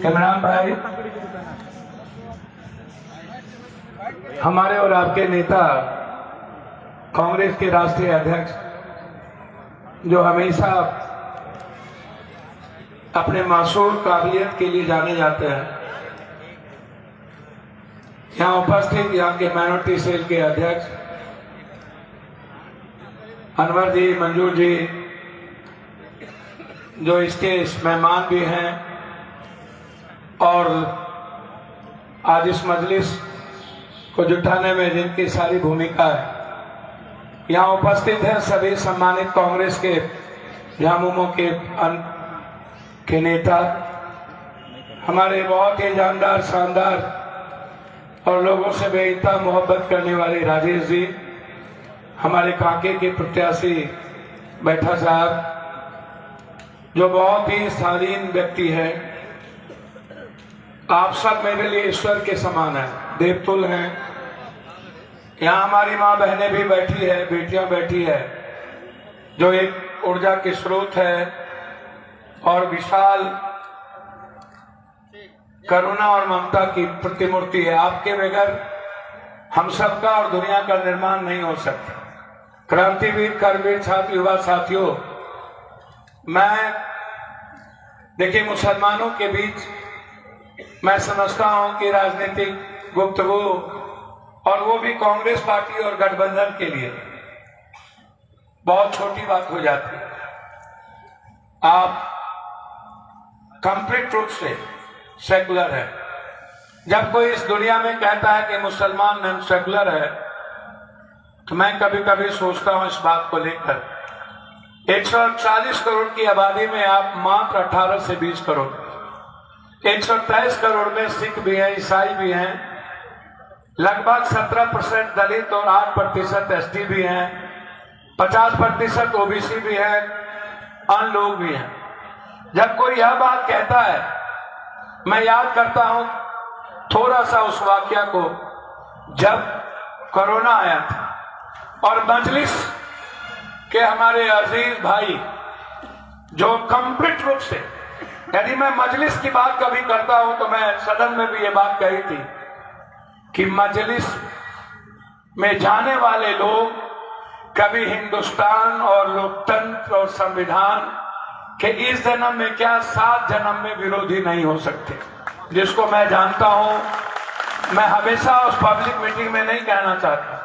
Cameraman भाई, हमारे और आपके नेता कांग्रेस के राष्ट्रीय अध्यक्ष जो हमेशा अपने मासूम काबिलियत के लिए जाने जाते हैं, यहाँ उपस्थित यहाँ के माइनॉरिटी सेल के अध्यक्ष अनवर जी, मंजूर जी, जो इसके मेहमान भी हैं और आज इस मजलिस को जुटाने में जिनकी सारी भूमिका है, यहाँ उपस्थित हैं सभी सम्मानित कांग्रेस के झामुमो के नेता, हमारे बहुत ही जानदार शानदार और लोगों से बेइंतहा मोहब्बत करने वाले राजेश जी, हमारे कांके के प्रत्याशी बैठा साहब जो बहुत ही शालीन व्यक्ति है। आप सब मेरे लिए ईश्वर के समान है, देवतुल हैं। यहाँ हमारी माँ बहनें भी बैठी है, बेटियां बैठी है, जो एक ऊर्जा के स्रोत है और विशाल करुणा और ममता की प्रतिमूर्ति है। आपके बगैर हम सबका और दुनिया का निर्माण नहीं हो सकता। क्रांतिवीर, करवीर, छात्र, युवा साथियों, मैं देखिए मुसलमानों के बीच मैं समझता हूं कि राजनीतिक गुफ्तगू और वो भी कांग्रेस पार्टी और गठबंधन के लिए बहुत छोटी बात हो जाती है। आप कंप्लीट रूप से सेकुलर है। जब कोई इस दुनिया में कहता है कि मुसलमान नॉन सेकुलर है, तो मैं कभी कभी सोचता हूं इस बात को लेकर 140 करोड़ की आबादी में आप मात्र 18 से 20 करोड़, 123 करोड़ में सिख भी हैं, ईसाई भी हैं, लगभग 17% दलित और 8% एसटी भी हैं, 50% ओबीसी भी हैं, अन्य लोग भी हैं। जब कोई यह बात कहता है, मैं याद करता हूं थोड़ा सा उस वाकया को जब कोरोना आया था और मजलिस के हमारे अजीज भाई जो कंप्लीट रूप से, यदि मैं मजलिस की बात कभी करता हूं तो मैं सदन में भी ये बात कही थी कि मजलिस में जाने वाले लोग कभी हिंदुस्तान और लोकतंत्र और संविधान के इस जन्म में क्या 7 जन्म में विरोधी नहीं हो सकते, जिसको मैं जानता हूं। मैं हमेशा उस पब्लिक मीटिंग में नहीं कहना चाहता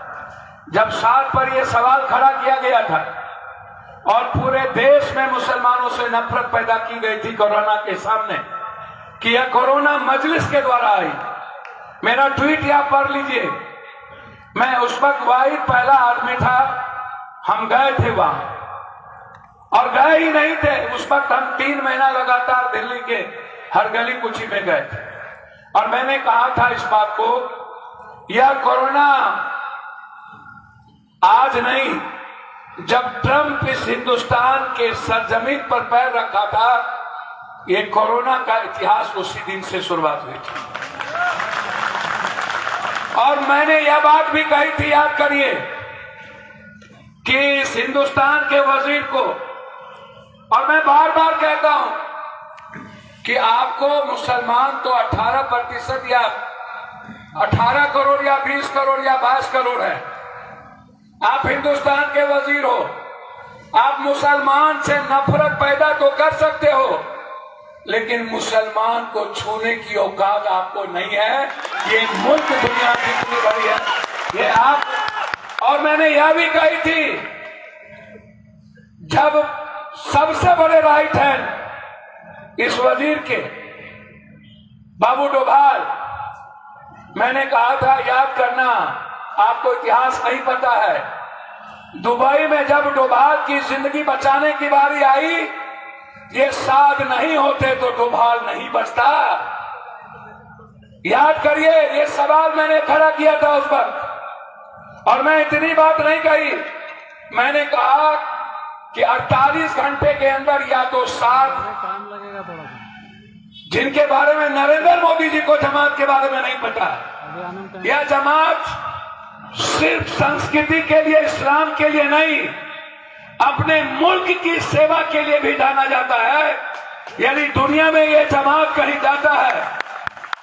जब 7 पर यह सवाल खड़ा किया गया था और पूरे देश में मुसलमानों से नफरत पैदा की गई थी कोरोना के सामने कि यह कोरोना मजलिस के द्वारा आई। मेरा ट्वीट आप पढ़ लीजिए। मैं उस वक्त वाहिद पहला आदमी था, हम गए थे वहां और गए ही नहीं थे। उस वक्त हम 3 महीना लगातार दिल्ली के हर गली कुची में गए थे और मैंने कहा था इस बात को, यह कोरोना आज नहीं, जब ट्रंप इस हिंदुस्तान के सरजमीन पर पैर रखा था, ये कोरोना का इतिहास उसी दिन से शुरुआत हुई थी। और मैंने यह बात भी कही थी, याद करिए, कि इस हिंदुस्तान के वजीर को, और मैं बार बार कहता हूं कि आपको मुसलमान तो 18% या 18 करोड़ या 20 करोड़ या 22 करोड़ है। आप हिंदुस्तान के वजीर हो, आप मुसलमान से नफरत पैदा तो कर सकते हो, लेकिन मुसलमान को छूने की औकात आपको नहीं है। ये मुल्क दुनिया कितनी बड़ी है, ये आप। और मैंने यह भी कही थी, जब सबसे बड़े राइट हैंड इस वजीर के बाबू डोभाल, मैंने कहा था, याद करना, आपको इतिहास नहीं पता है, दुबई में जब डोभाल की जिंदगी बचाने की बारी आई, ये साध नहीं होते तो डोभाल नहीं बचता। याद करिए, ये सवाल मैंने खड़ा किया था उस वक्त और मैं इतनी बात नहीं कही, मैंने कहा कि 48 घंटे के अंदर या तो साध, जिनके बारे में नरेंद्र मोदी जी को जमात के बारे में नहीं पता, यह जमात सिर्फ संस्कृति के लिए, इस्लाम के लिए नहीं, अपने मुल्क की सेवा के लिए भी जाना जाता है। यदि दुनिया में ये जमात कहीं जाता है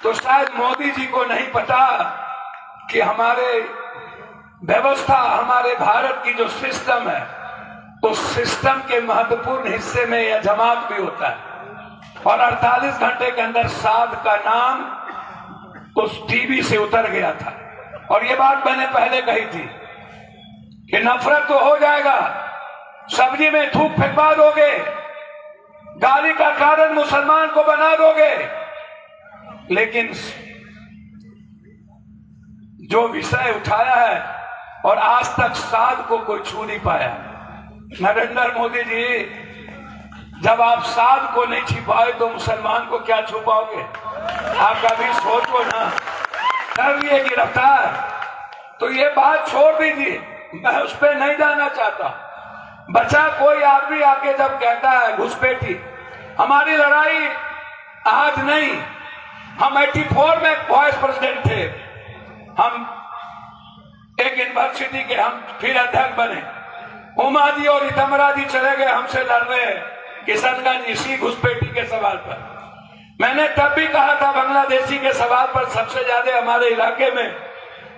तो शायद मोदी जी को नहीं पता कि हमारे व्यवस्था, हमारे भारत की जो सिस्टम है, उस सिस्टम के महत्वपूर्ण हिस्से में यह जमात भी होता है। और 48 घंटे के अंदर साध का नाम उस टीवी से उतर गया था। और ये बात मैंने पहले कही थी कि नफरत तो हो जाएगा, सब्जी में थूक फेंकवा दोगे, गाली का कारण मुसलमान को बना दोगे, लेकिन जो विषय उठाया है और आज तक साध को कोई छू नहीं पाया। नरेंद्र मोदी जी, जब आप साध को नहीं छिपाए तो मुसलमान को क्या छुपाओगे? आप कभी सोचो ना, कर लिए गिरफ्तार तो ये बात छोड़ दीजिए, मैं उस पर नहीं जाना चाहता। बचा कोई आदमी आके जब कहता है घुसपैठी, हमारी लड़ाई आज नहीं, हम 84 में वाइस प्रेसिडेंट थे, हम एक यूनिवर्सिटी के हम फिर अध्यक्ष बने, उमा जी और इतमरा जी चले गए हमसे लड़ने किशनगंज इसी घुसपैठी के सवाल पर। मैंने तब भी कहा था बांग्लादेशी के सवाल पर सबसे ज्यादा हमारे इलाके में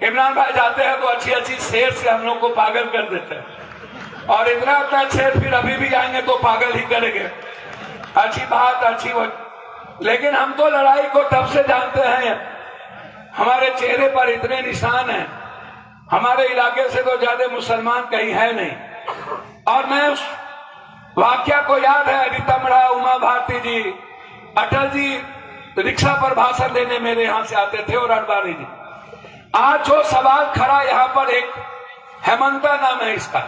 इमरान भाई जाते हैं तो अच्छी अच्छी शेर से हम लोग को पागल कर देते हैं, और इतना अच्छा शेर फिर अभी भी आएंगे तो पागल ही करेंगे। अच्छी बात, अच्छी बात, लेकिन हम तो लड़ाई को तब से जानते हैं, हमारे चेहरे पर इतने निशान हैं, हमारे इलाके से तो ज्यादा मुसलमान कहीं है नहीं। और मैं उस वाक्या को याद है, रितमड़ा, उमा भारती जी, अटल जी रिक्शा पर भाषण देने मेरे यहां से आते थे और अडवाणी जी। आज जो सवाल खड़ा यहाँ पर, एक हेमंता नाम है इसका,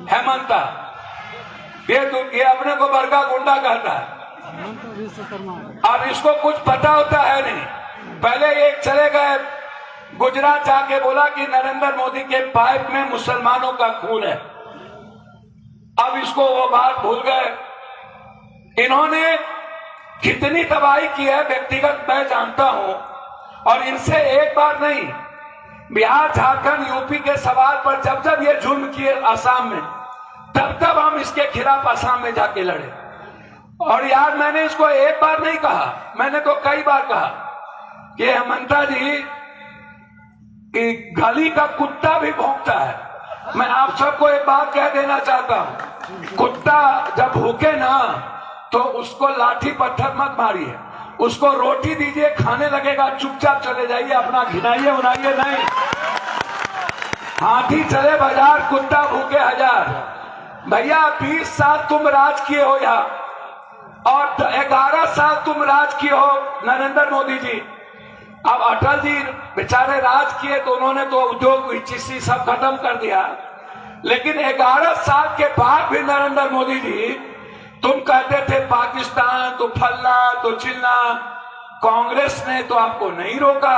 हेमंता, ये अपने को बड़का गुंडा कहता है, अब इसको कुछ पता होता है नहीं। पहले ये चले गए गुजरात, जाके बोला कि नरेंद्र मोदी के पाइप में मुसलमानों का खून है, अब इसको वो बात भूल गए। इन्होंने कितनी तबाही की है व्यक्तिगत मैं जानता हूं, और इनसे एक बार नहीं, बिहार, झारखंड, यूपी के सवाल पर जब जब ये जुल्म किए आसाम में, तब तब हम इसके खिलाफ आसाम में जाके लड़े। और यार मैंने इसको एक बार नहीं कहा, मैंने तो कई बार कहा कि हेमंता जी कि गली का कुत्ता भी भौंकता है। मैं आप सबको एक बात कह देना चाहता हूं, कुत्ता जब भूखे ना तो उसको लाठी पत्थर मत मारिए, उसको रोटी दीजिए, खाने लगेगा, चुपचाप चले जाइए, अपना घिनाइए उनाइए नहीं। हाथी चले बाजार, कुत्ता भूखे हजार। भैया 20 साल तुम राज किए हो यहाँ, और 11 साल तुम राज किए हो नरेंद्र मोदी जी। अब अटल जी बेचारे राज किए तो उन्होंने तो उद्योग चीसी सब खत्म कर दिया, लेकिन 11 साल के बाद भी नरेंद्र मोदी जी तुम कहते थे पाकिस्तान तो फलना तो चिलना, कांग्रेस ने तो आपको नहीं रोका।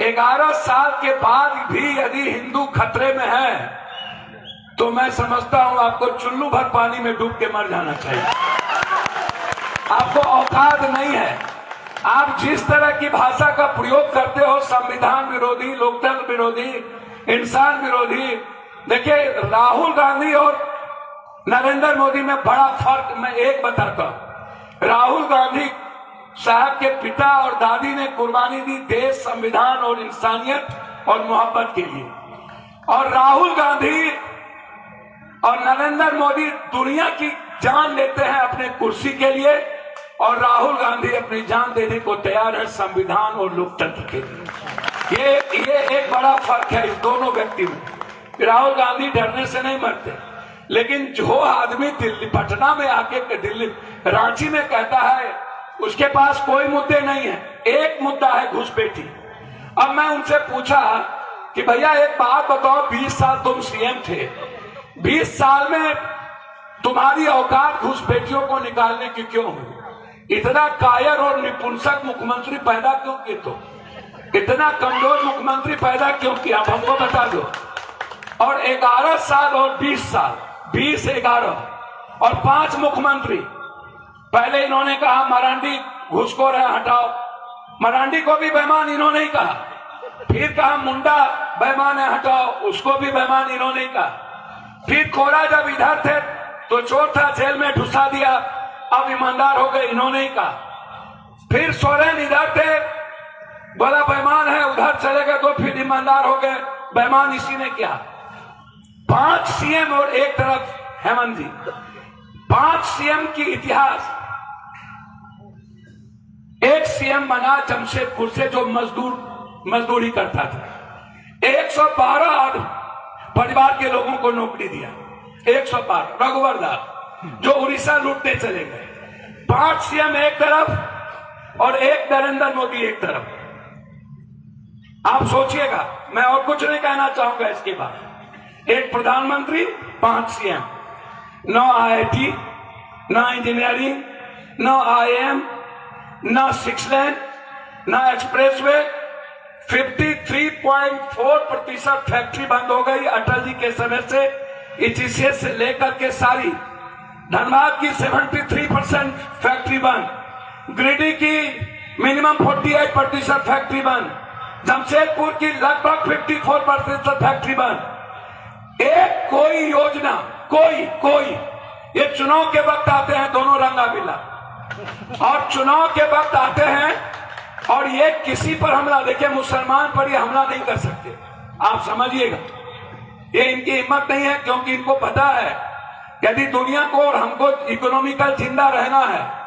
11 साल के बाद भी यदि हिंदू खतरे में है तो मैं समझता हूं आपको चुल्लू भर पानी में डूब के मर जाना चाहिए। आपको औकात नहीं है। आप जिस तरह की भाषा का प्रयोग करते हो, संविधान विरोधी, लोकतंत्र विरोधी, इंसान विरोधी। देखिए राहुल गांधी और नरेंद्र मोदी में बड़ा फर्क मैं एक बताता हूं। राहुल गांधी साहब के पिता और दादी ने कुर्बानी दी देश, संविधान और इंसानियत और मोहब्बत के लिए, और राहुल गांधी और नरेंद्र मोदी दुनिया की जान लेते हैं अपने कुर्सी के लिए, और राहुल गांधी अपनी जान देने को तैयार है संविधान और लोकतंत्र के लिए। ये एक बड़ा फर्क है इस दोनों व्यक्ति में। राहुल गांधी डरने से नहीं मरते, लेकिन जो आदमी दिल्ली, पटना में आके दिल्ली, रांची में कहता है उसके पास कोई मुद्दे नहीं है, एक मुद्दा है घुसपैठी। अब मैं उनसे पूछा कि भैया एक बात बताओ, 20 साल तुम सीएम थे, 20 साल में तुम्हारी औकात घुसपैठियों को निकालने की क्यों हुई? इतना कायर और निपुंसक मुख्यमंत्री पैदा क्यों किए? तो इतना कमजोर मुख्यमंत्री पैदा क्यों किया? हमको बता दो। और 11 साल और 20 साल, 20, 11 और 5 मुख्यमंत्री। पहले इन्होंने कहा मरांडी घुसखोर है, हटाओ, मरांडी को भी बेईमान इन्होंने ही कहा। फिर कहा मुंडा बेईमान है, हटाओ, उसको भी बेईमान इन्होंने ही कहा। फिर कोरा जब इधर थे तो चोर था, जेल में घुसा दिया, अब ईमानदार हो गए, इन्होंने ही कहा। फिर सोरेन इधर थे, बड़ा बेईमान है, उधर चले गए तो फिर ईमानदार हो गए, बेईमान इसी ने किया। 5 सीएम और एक तरफ हेमंत जी, 5 सीएम की इतिहास। एक सीएम बना जमशेदपुर से जो मजदूरी करता था, 112 परिवार के लोगों को नौकरी दिया, 112। रघुवर दास जो उड़ीसा लूटते चले गए। 5 सीएम एक तरफ और एक नरेंद्र मोदी एक तरफ। आप सोचिएगा, मैं और कुछ नहीं कहना चाहूंगा इसके बाद। एक प्रधानमंत्री, 5 सीएम, नो IIT, ना इंजीनियरिंग, नो IIM, ना 6 लेन, ना एक्सप्रेसवे। 53.4% फैक्ट्री बंद हो गई अटल जी के समय से, इसी से लेकर के सारी। धनबाद की 73% फैक्ट्री बंद, गिरिडीह की मिनिमम 48% फैक्ट्री बंद, जमशेदपुर की लगभग 54% फैक्ट्री बंद। एक कोई योजना, कोई ये चुनाव के वक्त आते हैं दोनों रंगा बिल्ला, और चुनाव के वक्त आते हैं और ये किसी पर हमला, देखिए मुसलमान पर ये हमला नहीं कर सकते, आप समझिएगा। ये इनकी हिम्मत नहीं है, क्योंकि इनको पता है यदि दुनिया को और हमको इकोनॉमिकल जिंदा रहना है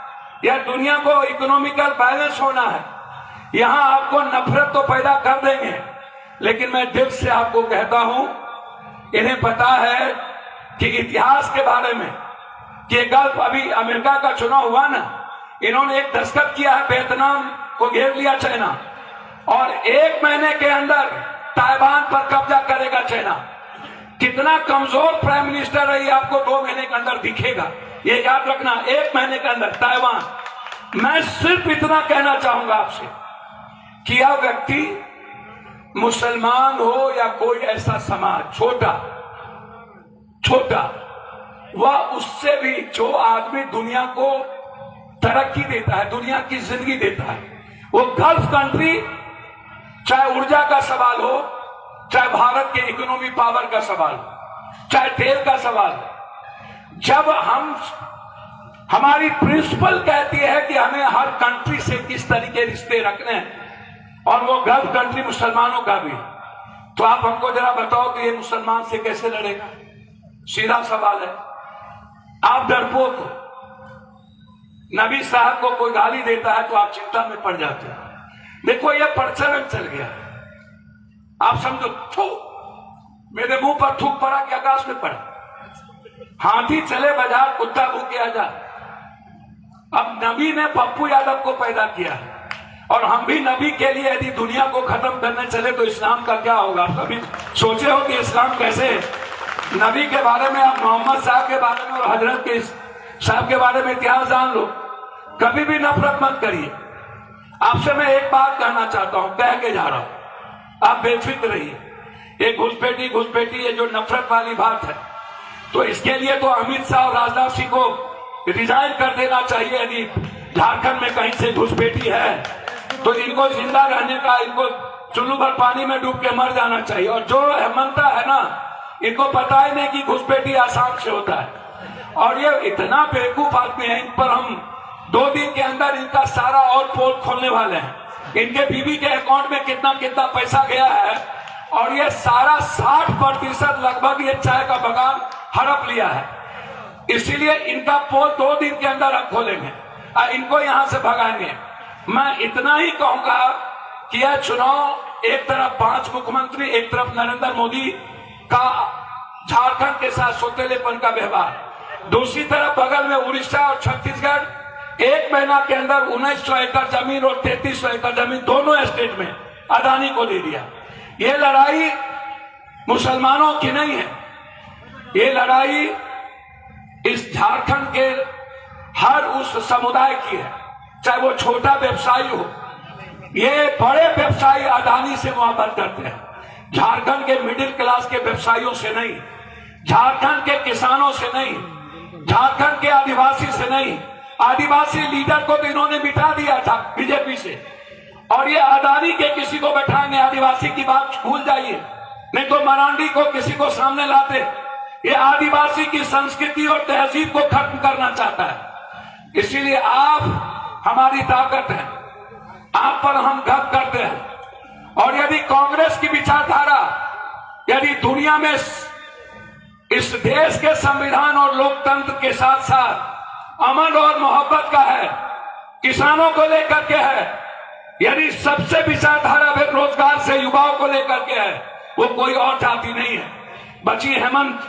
या दुनिया को इकोनॉमिकल बैलेंस होना है, यहां आपको नफरत तो पैदा कर देंगे। लेकिन मैं दिल से आपको कहता हूं, इन्हें पता है कि इतिहास के बारे में कि गल्फ, अभी अमेरिका का चुनाव हुआ ना, इन्होंने एक दस्तखत किया है, वियतनाम को घेर लिया चाइना, और 1 महीने के अंदर ताइवान पर कब्जा करेगा चाइना। कितना कमजोर प्राइम मिनिस्टर है ये आपको 2 महीने के अंदर दिखेगा, ये याद रखना। 1 महीने के अंदर ताइवान। मैं सिर्फ इतना कहना चाहूंगा आपसे कि यह व्यक्ति मुसलमान हो या कोई ऐसा समाज छोटा, वह उससे भी जो आदमी दुनिया को तरक्की देता है, दुनिया की जिंदगी देता है, वो गल्फ कंट्री, चाहे ऊर्जा का सवाल हो, चाहे भारत के इकोनॉमी पावर का सवाल हो, चाहे तेल का सवाल हो, जब हमारी प्रिंसिपल कहती है कि हमें हर कंट्री से किस तरीके रिश्ते रखने हैं, और वो गल्फ कंट्री मुसलमानों का भी, तो आप हमको जरा बताओ कि ये मुसलमान से कैसे लड़ेगा? सीधा सवाल है। आप डरपोक हो, नबी साहब को कोई गाली देता है तो आप चिंता में पड़ जाते हैं। देखो ये प्रचलन चल गया है, आप समझो, थू मेरे मुंह पर थूक पड़ा कि आकाश में पड़ा। हाथी चले बाजार, कुत्ता भूखे आ जा। अब नबी ने पप्पू यादव को पैदा किया है, और हम भी नबी के लिए यदि दुनिया को खत्म करने चले तो इस्लाम का क्या होगा? कभी सोचे हो कि इस्लाम कैसे? नबी के बारे में, आप मोहम्मद साहब के बारे में और हजरत के साहब के बारे में इतिहास जान लो। कभी भी नफरत मत करिए। आपसे मैं एक बात कहना चाहता हूं, कह के जा रहा हूं, आप बेफिक्र रहिए। ये घुसपैठी ये जो नफरत वाली बात है, तो इसके लिए तो अमित शाह और राजनाथ सिंह को रिजाइन कर देना चाहिए। यदि झारखंड में कहीं से घुसपैठी है तो इनको जिंदा रहने का, इनको चुल्लू भर पानी में डूब के मर जाना चाहिए। और जो हेमंता है ना, इनको पता ही नहीं कि घुसपैठी आसाम से होता है, और ये इतना बेवकूफ आदमी है। इन पर हम 2 दिन के अंदर इनका सारा और पोल खोलने वाले हैं। इनके बीवी के अकाउंट में कितना कितना पैसा गया है, और ये सारा 60% लगभग ये चाय का बगान हड़प लिया है। इसीलिए इनका पोल 2 दिन के अंदर हम खोलेंगे और इनको यहां से भगाएंगे। मैं इतना ही कहूंगा कि यह चुनाव, एक तरफ 5 मुख्यमंत्री, एक तरफ नरेंद्र मोदी का झारखंड के साथ सौतेलेपन का व्यवहार, दूसरी तरफ बगल में उड़ीसा और छत्तीसगढ़ 1 महीना के अंदर 1900 एकड़ जमीन और 3300 एकड़ जमीन दोनों स्टेट में अदानी को दे दिया। ये लड़ाई मुसलमानों की नहीं है, ये लड़ाई इस झारखंड के हर उस समुदाय की है, चाहे वो छोटा व्यवसायी हो। ये बड़े व्यवसायी अदानी से मोहब्बत करते हैं, झारखंड के मिडिल क्लास के व्यवसायियों से नहीं, झारखंड के किसानों से नहीं, झारखंड के आदिवासी से नहीं। आदिवासी लीडर को तो इन्होंने बिठा दिया था बीजेपी से, और ये अदानी के किसी को बैठाएंगे। आदिवासी की बात भूल जाइए, नहीं तो मरांडी को किसी को सामने लाते, ये आदिवासी की संस्कृति और तहजीब को खत्म करना चाहता है। इसीलिए आप हमारी ताकत है, आप पर हम गर्व करते हैं। और यदि कांग्रेस की विचारधारा यदि दुनिया में इस देश के संविधान और लोकतंत्र के साथ साथ अमन और मोहब्बत का है, किसानों को लेकर के है, यदि सबसे विचारधारा बेरोजगार से युवाओं को लेकर के है, वो कोई और जाति नहीं है। बची हेमंत,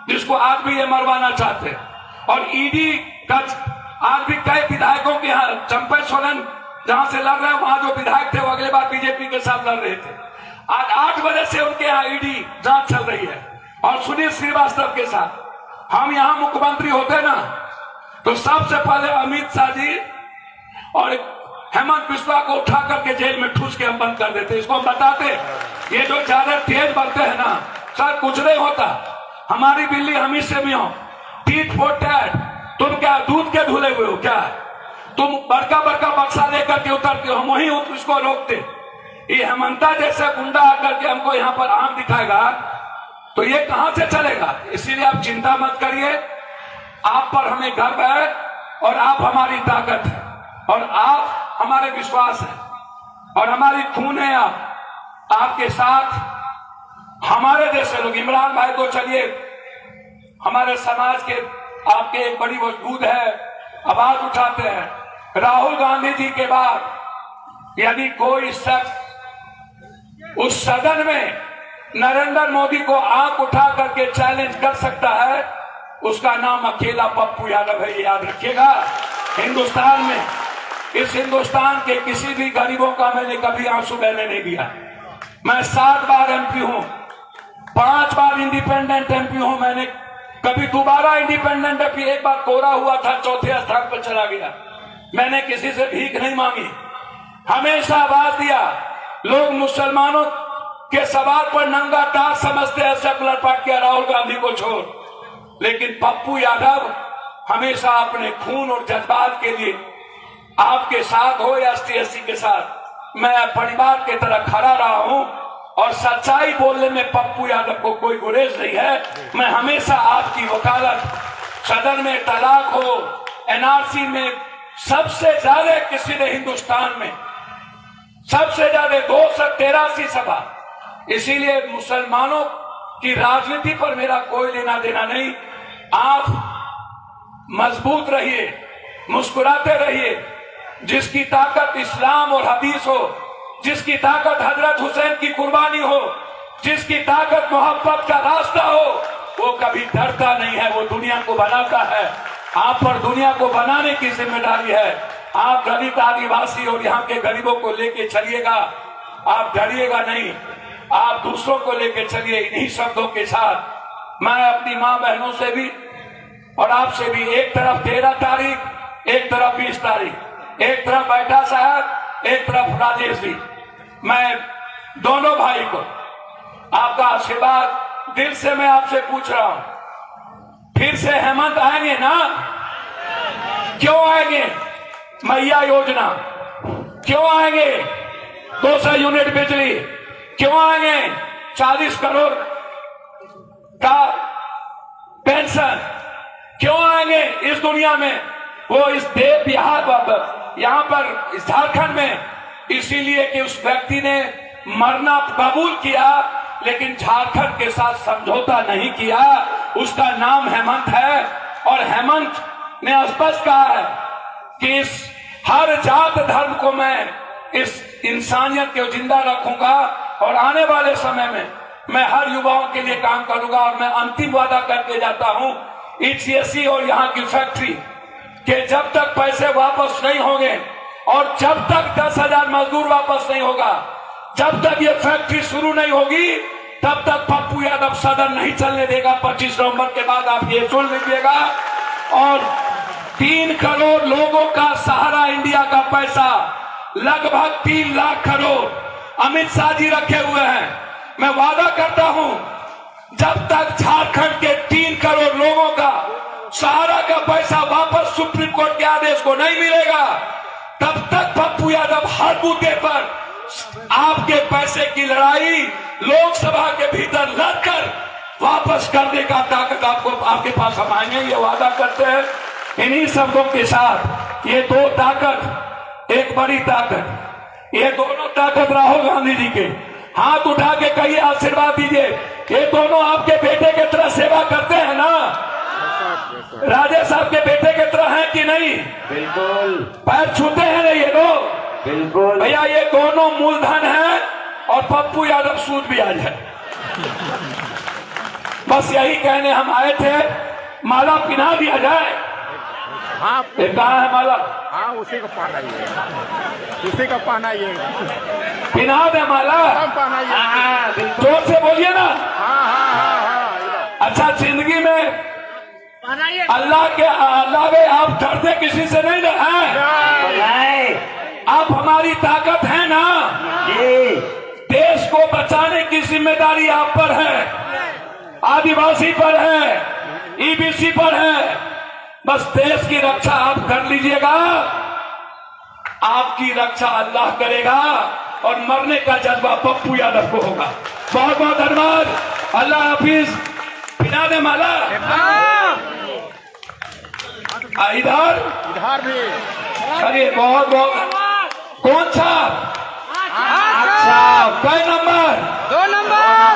जिसको आज भी ये मरवाना चाहते हैं। और ईडी का आज भी कई विधायकों के यहाँ, चंपा सोरेन जहां से लड़ रहे हैं, वहां जो विधायक थे वो अगले बार बीजेपी के साथ लड़ रहे थे। आज 8 बजे से उनके यहाँ ईडी जांच चल रही है। और सुनील श्रीवास्तव के साथ हम यहाँ मुख्यमंत्री होते ना, तो सबसे पहले अमित शाह जी और हेमंत बिस्वा को उठा करके जेल में ठूस के हम बंद कर देते। इसको हम बताते, ये जो ज्यादा तेज बढ़ते हैं ना सर, कुछ नहीं होता। हमारी बिल्ली हम से भी हो, टीट फॉर टैट। तुम क्या दूध के धुले हुए हो क्या? तुम बड़का बड़का बक्सा लेकर के उतरते हो, हम वही उसको रोकते। ये हेमंता जैसे गुंडा आकर के हमको यहाँ पर आंख दिखाएगा तो ये कहां से चलेगा। इसीलिए आप चिंता मत करिए, आप पर हमें गर्व है और आप हमारी ताकत है और आप हमारे विश्वास है और हमारी खून है। आपके साथ हमारे जैसे लोग, इमरान भाई तो चलिए हमारे समाज के आपके एक बड़ी मजबूत है, आवाज उठाते हैं। राहुल गांधी जी के बाद यदि कोई शख्स उस सदन में नरेंद्र मोदी को आंख उठा करके चैलेंज कर सकता है, उसका नाम अकेला पप्पू यादव है। याद रखिएगा, हिंदुस्तान में, इस हिंदुस्तान के किसी भी गरीबों का मैंने कभी आंसू बहने नहीं दिया। मैं 7 बार एमपी हूं, 5 बार इंडिपेंडेंट एमपी हूं। मैंने कभी दोबारा इंडिपेंडेंट एमपी, एक बार कोरा हुआ था, चौथे स्थान पर चला गया। मैंने किसी से भीख नहीं मांगी, हमेशा आवाज दिया। लोग मुसलमानों के सवाल पर नंगा तार समझते हैं सेकुलर पार्टी राहुल गांधी को छोड़, लेकिन पप्पू यादव हमेशा अपने खून और जज्बात के लिए आपके साथ हो या ST/SC के साथ, मैं परिवार की तरह खड़ा रहा हूं। और सच्चाई बोलने में पप्पू यादव को कोई गुरेज नहीं है। मैं हमेशा आपकी वकालत, सदन में तलाक हो, NRC में सबसे ज्यादा किसी ने हिंदुस्तान में सबसे ज्यादा 283 सभा। इसीलिए मुसलमानों की राजनीति पर मेरा कोई लेना देना नहीं। आप मजबूत रहिए, मुस्कुराते रहिए। जिसकी ताकत इस्लाम और हदीस हो, जिसकी ताकत हजरत हुसैन की कुर्बानी हो, जिसकी ताकत मोहब्बत का रास्ता हो, वो कभी डरता नहीं है, वो दुनिया को बनाता है। आप पर दुनिया को बनाने की जिम्मेदारी है। आप दलित, आदिवासी और यहाँ के गरीबों को लेके चलिएगा, आप डरिएगा नहीं, आप दूसरों को लेके चलिए। इन्हीं शब्दों के साथ मैं अपनी माँ बहनों से भी और आपसे भी, एक तरफ 13 तारीख, एक तरफ 20 तारीख, एक तरफ बैठा साहब, एक तरफ राजेश जी, मैं दोनों भाई को आपका आशीर्वाद दिल से मैं आपसे पूछ रहा हूं, फिर से हेमंत आएंगे ना? क्यों आएंगे? मैया योजना क्यों आएंगे? 200 यूनिट बिजली क्यों आएंगे? 40 करोड़ का पेंशन क्यों आएंगे? इस दुनिया में वो इस देश बिहार वापस यहाँ पर इस झारखंड में, इसीलिए कि उस व्यक्ति ने मरना कबूल किया लेकिन झारखंड के साथ समझौता नहीं किया। उसका नाम हेमंत है और हेमंत ने स्पष्ट कहा है कि इस हर जात धर्म को मैं इस इंसानियत को जिंदा रखूंगा और आने वाले समय में मैं हर युवाओं के लिए काम करूंगा। और मैं अंतिम वादा करके जाता हूं, HSC और यहाँ की फैक्ट्री के जब तक पैसे वापस नहीं होंगे और जब तक 10,000 मजदूर वापस नहीं होगा, जब तक ये फैक्ट्री शुरू नहीं होगी, तब तक पप्पू यादव सदन नहीं चलने देगा। 25 नवंबर के बाद आप ये सुन लीजिएगा। और 3 करोड़ लोगों का सहारा इंडिया का पैसा, लगभग 3 लाख करोड़ अमित शाह जी रखे हुए हैं। मैं वादा करता हूं, जब तक झारखंड के 3 करोड़ लोगों का सहारा का पैसा वापस सुप्रीम कोर्ट के आदेश को नहीं मिलेगा, तब तक पप्पू यादव हर बूते पर आपके पैसे की लड़ाई लोकसभा के भीतर लड़कर वापस करने का ताकत आपको आपके पास हम आएंगे, ये वादा करते हैं। इन्हीं शब्दों के साथ ये दो ताकत, एक बड़ी ताकत, ये दोनों ताकत राहुल गांधी जी के हाथ उठा के कहिए, आशीर्वाद दीजिए। ये दोनों आपके बेटे की तरह सेवा करते हैं ना? राजेश साहब के बेटे की तरह हैं कि नहीं? बिल्कुल पैर छूते हैं ना ये लोग? बिल्कुल भैया ये दोनों मूलधन है और पप्पू यादव सूद ब्याज है। बस यही कहने हम आए थे, माला पिना दिया जाए। हाँ ये कहाँ है माला? हाँ उसी को पाना ही है, उसी को पाना ही है, पिना दे माला। पाना ही है। जोर से बोलिए ना। हाँ हाँ हाँ हाँ अच्छा, जिंदगी में अल्लाह के आप डरते किसी से नहीं हैं? आप हमारी ताकत है ना? देश को बचाने की जिम्मेदारी आप पर है, आदिवासी पर है, ईबीसी पर है। बस देश की रक्षा आप कर लीजिएगा, आपकी रक्षा अल्लाह करेगा और मरने का जज्बा पप्पू यादव को होगा। बहुत बहुत धन्यवाद, अल्लाह हाफिज। पिना दे माला। इधर इधर भी अरे बहुत बहुत। कौन सा? अच्छा, कै नंबर? 2 नंबर,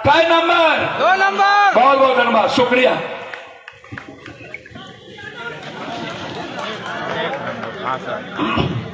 कै नंबर? 2 नंबर। बहुत बहुत धन्यवाद, शुक्रिया। हाँ सर।